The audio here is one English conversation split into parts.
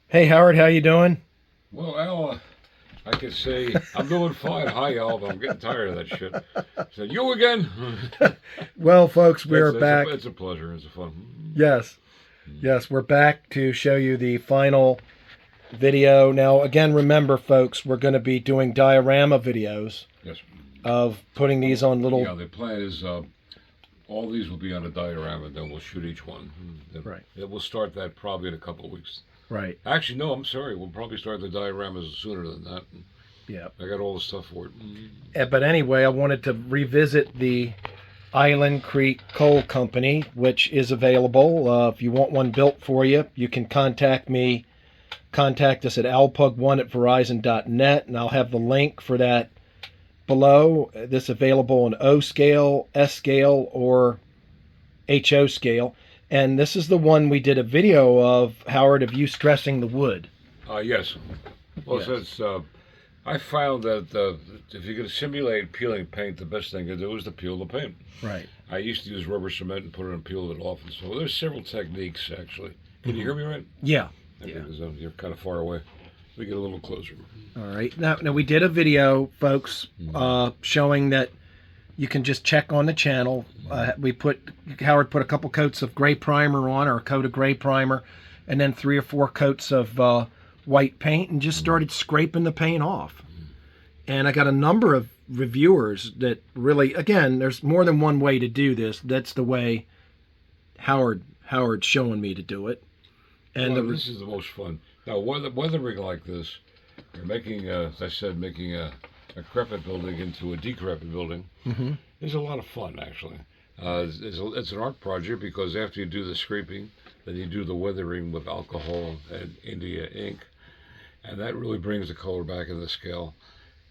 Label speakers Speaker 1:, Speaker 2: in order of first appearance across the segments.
Speaker 1: Hey Howard, how you doing?
Speaker 2: Well, Al, I could say I'm doing fine. Hi, Al, but I'm getting tired of that shit. So you again?
Speaker 1: Well, folks, we're
Speaker 2: It's a
Speaker 1: back.
Speaker 2: it's a pleasure. It's a fun.
Speaker 1: Yes, yes, we're back to show you the final video. Now, again, remember, folks, we're going to be doing diorama videos
Speaker 2: Yes.
Speaker 1: of putting these on little.
Speaker 2: Yeah, the plan is all these will be on a diorama, and then we'll shoot each one.
Speaker 1: Right,
Speaker 2: We'll start that probably in a couple of weeks.
Speaker 1: right.
Speaker 2: Actually, no, I'm sorry. We'll probably start the dioramas sooner than that.
Speaker 1: Yeah.
Speaker 2: I got all the stuff for it.
Speaker 1: But anyway, I wanted to revisit the Island Creek Coal Company, which is available. If you want one built for you, you can contact me. Contact us at alpug1@verizon.net, and I'll have the link for that below. This is available in O scale, S scale, or HO scale. And this is the one we did a video of, Howard, of you stressing the wood.
Speaker 2: Yes. Well,
Speaker 1: Yes.
Speaker 2: since I found that if you're going to simulate peeling paint, the best thing to do is to peel the paint.
Speaker 1: Right.
Speaker 2: I used to use rubber cement and put it and peel it off. And so there's several techniques, actually. Can you hear me right?
Speaker 1: Yeah.
Speaker 2: Okay,
Speaker 1: Yeah.
Speaker 2: 'cause, you're kind of far away. We get a little closer.
Speaker 1: All right. Now we did a video, folks, showing that you can just check on the channel. Howard put a couple coats of gray primer on, or a coat of gray primer, and then 3 or 4 coats of white paint, and just started scraping the paint off. And I got a number of reviewers that really, again, there's more than one way to do this. That's the way Howard's showing me to do it. And
Speaker 2: Well, this is the most fun. Now, weathering like this, you're making, as I said, making a decrepit building into a decrepit building, is a lot of fun, actually. It's an art project because after you do the scraping, then you do the weathering with alcohol and India ink, and that really brings the color back in the scale,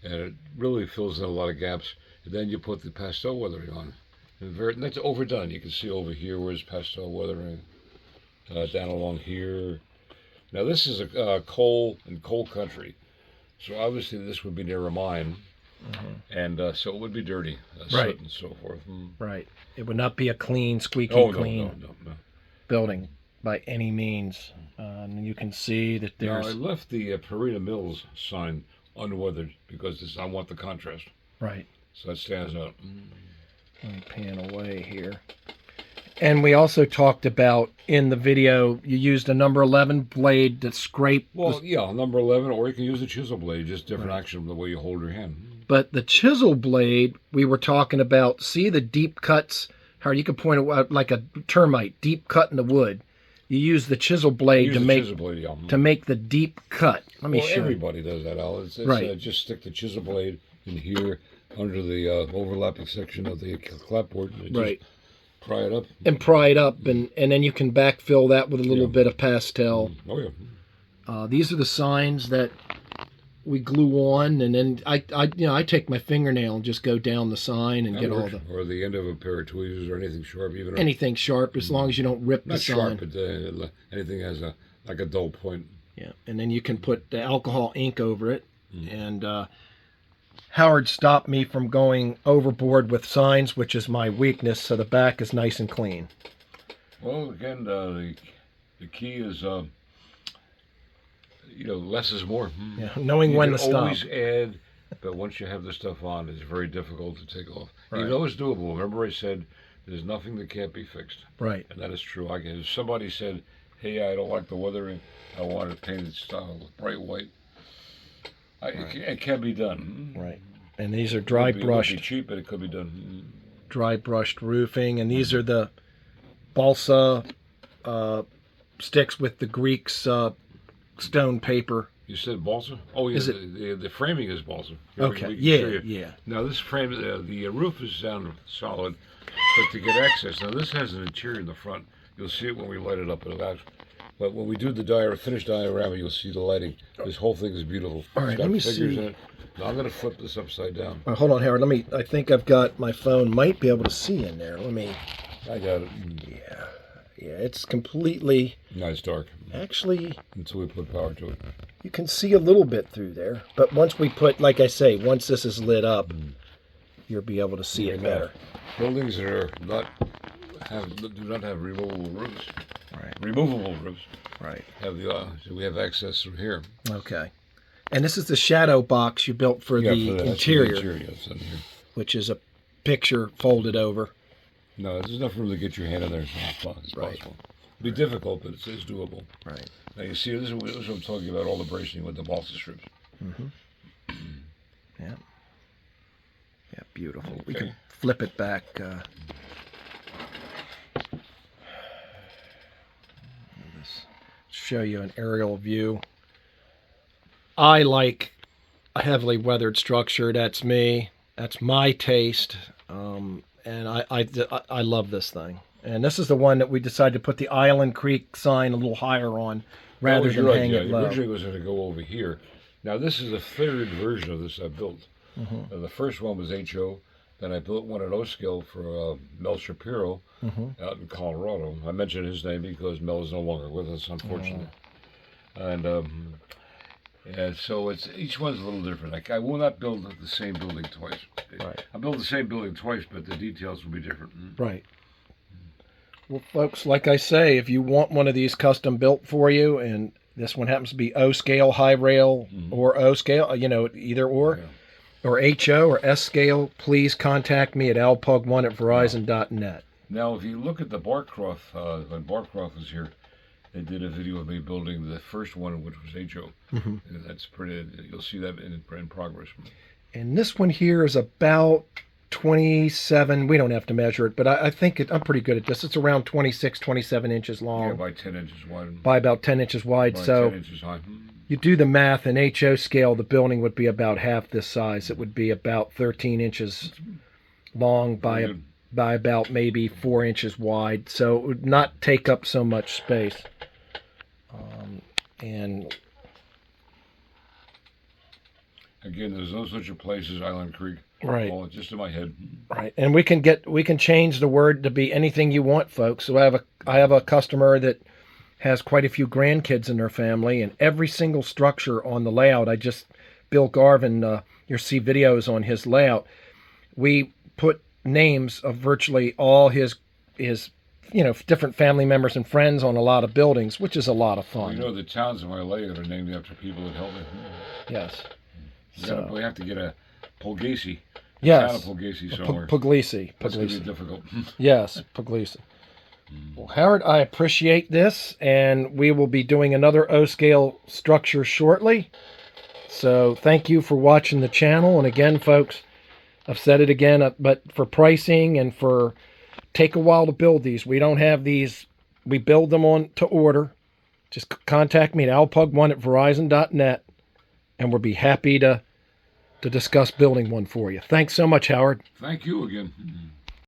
Speaker 2: and it really fills in a lot of gaps. And then you put the pastel weathering on, and that's overdone. You can see over here where it's pastel weathering, down along here. Now this is a coal and coal country, so obviously this would be near a mine, and so it would be dirty,
Speaker 1: Right.
Speaker 2: soot and so forth.
Speaker 1: right, it would not be a clean, squeaky
Speaker 2: Oh no,
Speaker 1: clean
Speaker 2: no.
Speaker 1: building by any means. And you can see that
Speaker 2: Now I
Speaker 1: there's
Speaker 2: left the Perina Mills sign unweathered because I want the contrast,
Speaker 1: right.
Speaker 2: so that stands out.
Speaker 1: Let me pan away here. And we also talked about in the video, you used a number 11 blade that scraped.
Speaker 2: Well, yeah, number 11, or you can use a chisel blade, just different
Speaker 1: Right.
Speaker 2: action from the way you hold your hand.
Speaker 1: But the chisel blade, we were talking about, see the deep cuts, how you could point it out like a termite, deep cut in the wood. You use the chisel blade
Speaker 2: Use
Speaker 1: to
Speaker 2: the
Speaker 1: make
Speaker 2: chisel blade, yeah.
Speaker 1: to make the deep cut. Let me
Speaker 2: Well,
Speaker 1: show you.
Speaker 2: everybody does that, Al. It's
Speaker 1: Right.
Speaker 2: Just stick the chisel blade in here under the overlapping section of the clapboard and
Speaker 1: Right.
Speaker 2: just pry it up.
Speaker 1: And pry it up, and then you can backfill that with a little
Speaker 2: Yeah.
Speaker 1: bit of pastel.
Speaker 2: Oh, yeah.
Speaker 1: These are the signs that we glue on, and then I take my fingernail and just go down the sign and
Speaker 2: That
Speaker 1: get all
Speaker 2: works.
Speaker 1: the
Speaker 2: Or the end of a pair of tweezers or anything sharp, even.
Speaker 1: anything sharp, as long as you don't rip the
Speaker 2: Not
Speaker 1: sign.
Speaker 2: sharp, but anything has like a dull point.
Speaker 1: Yeah, and then you can put the alcohol ink over it. And Howard stopped me from going overboard with signs, which is my weakness, so the back is nice and clean.
Speaker 2: Well, again, the key is, less is more.
Speaker 1: Yeah, knowing
Speaker 2: You
Speaker 1: when
Speaker 2: can
Speaker 1: to stop.
Speaker 2: always add, but once you have the stuff on, it's very difficult to take off.
Speaker 1: Right.
Speaker 2: You know it's doable. Remember I said there's nothing that can't be fixed.
Speaker 1: Right.
Speaker 2: And that is true. If somebody said, hey, I don't like the weathering, I want it painted bright white, it can be done.
Speaker 1: Right. And these are dry
Speaker 2: It would be
Speaker 1: brushed,
Speaker 2: cheap, but it could be done.
Speaker 1: dry brushed roofing, and these are the balsa sticks with the Greeks stone paper.
Speaker 2: You said balsa? Oh, yeah,
Speaker 1: Is
Speaker 2: the framing is balsa.
Speaker 1: Okay.
Speaker 2: We can show
Speaker 1: Yeah.
Speaker 2: you.
Speaker 1: Yeah.
Speaker 2: Now this frame, the roof is sound solid, but to get access, now this has an interior in the front. You'll see it when we light it up in the back. But when we do the finished diorama, you'll see the lighting. This whole thing is beautiful.
Speaker 1: All right,
Speaker 2: It's got
Speaker 1: let me
Speaker 2: figures
Speaker 1: see.
Speaker 2: in it. Now I'm going to flip this upside down.
Speaker 1: Hold on, Howard. I think I've got my phone. Might be able to see in there. Let me.
Speaker 2: I got it.
Speaker 1: Yeah. It's completely.
Speaker 2: Now it's dark
Speaker 1: Actually,
Speaker 2: until we put power to it.
Speaker 1: you can see a little bit through there. But once we put, like I say, once this is lit up, you'll be able to see it better.
Speaker 2: Buildings that do not have removable roofs
Speaker 1: Right.
Speaker 2: Removable roofs.
Speaker 1: Right.
Speaker 2: Have the so we have access through here.
Speaker 1: Okay. And this is the shadow box you built for the interior, which is a picture folded over.
Speaker 2: No, there's enough room to get your hand in there as possible. It'll be difficult, but it's doable.
Speaker 1: Right.
Speaker 2: Now you see, this is what I'm talking about, all the bracing with the balsa strips.
Speaker 1: Mm-hmm. Yeah. Yeah, beautiful.
Speaker 2: Okay.
Speaker 1: We can flip it back. Show you an aerial view. I like a heavily weathered structure. That's me. That's my taste. And I love this thing. And this is the one that we decided to put the Island Creek sign a little higher on rather than hang it low.
Speaker 2: Originally it was going to go over here. Now this is the third version of this I built.
Speaker 1: Mm-hmm.
Speaker 2: The first one was HO. Then I built one at O-scale for Mel Shapiro out in Colorado. I mentioned his name because Mel is no longer with us, unfortunately. And so each one's a little different. Like I will not build the same building twice.
Speaker 1: Right.
Speaker 2: I build the same building twice, but the details will be different.
Speaker 1: Right. Well, folks, like I say, if you want one of these custom built for you, and this one happens to be O-scale, high rail, or O-scale, either or. Yeah. Or HO or S scale, please contact me at alpug1@verizon.net.
Speaker 2: Now, if you look at the Barcroft, when Barcroft was here, they did a video of me building the first one, which was HO. And that's pretty. You'll see that in progress.
Speaker 1: And this one here is about 27. We don't have to measure it, but I think I'm pretty good at this. It's around 26, 27 inches long.
Speaker 2: Yeah, by 10 inches wide.
Speaker 1: By about 10 inches wide.
Speaker 2: By
Speaker 1: so
Speaker 2: 10 inches high.
Speaker 1: You do the math, in HO scale, the building would be about half this size. It would be about 13 inches long by about maybe 4 inches wide. So it would not take up so much space. And
Speaker 2: again, there's no such a place as Island Creek.
Speaker 1: Right.
Speaker 2: Oh, it's just in my head.
Speaker 1: Right. And we can change the word to be anything you want, folks. So I have a customer that has quite a few grandkids in their family, and every single structure on the layout, Bill Garvin, you'll see videos on his layout. We put names of virtually all his different family members and friends on a lot of buildings, which is a lot of fun.
Speaker 2: Well, the towns in my layout are named after people that helped me.
Speaker 1: Yes.
Speaker 2: We have to get a Puglisi.
Speaker 1: Yes.
Speaker 2: Town of Puglisi somewhere.
Speaker 1: Puglisi.
Speaker 2: That's going to be difficult.
Speaker 1: Yes, Puglisi. Well, Howard, I appreciate this, and we will be doing another O-scale structure shortly. So thank you for watching the channel. And again, folks, I've said it again, but for pricing and for take a while to build these. We don't have these. We build them on to order. Just contact me at alpug1@verizon.net, and we'll be happy to discuss building one for you. Thanks so much, Howard.
Speaker 2: Thank you again.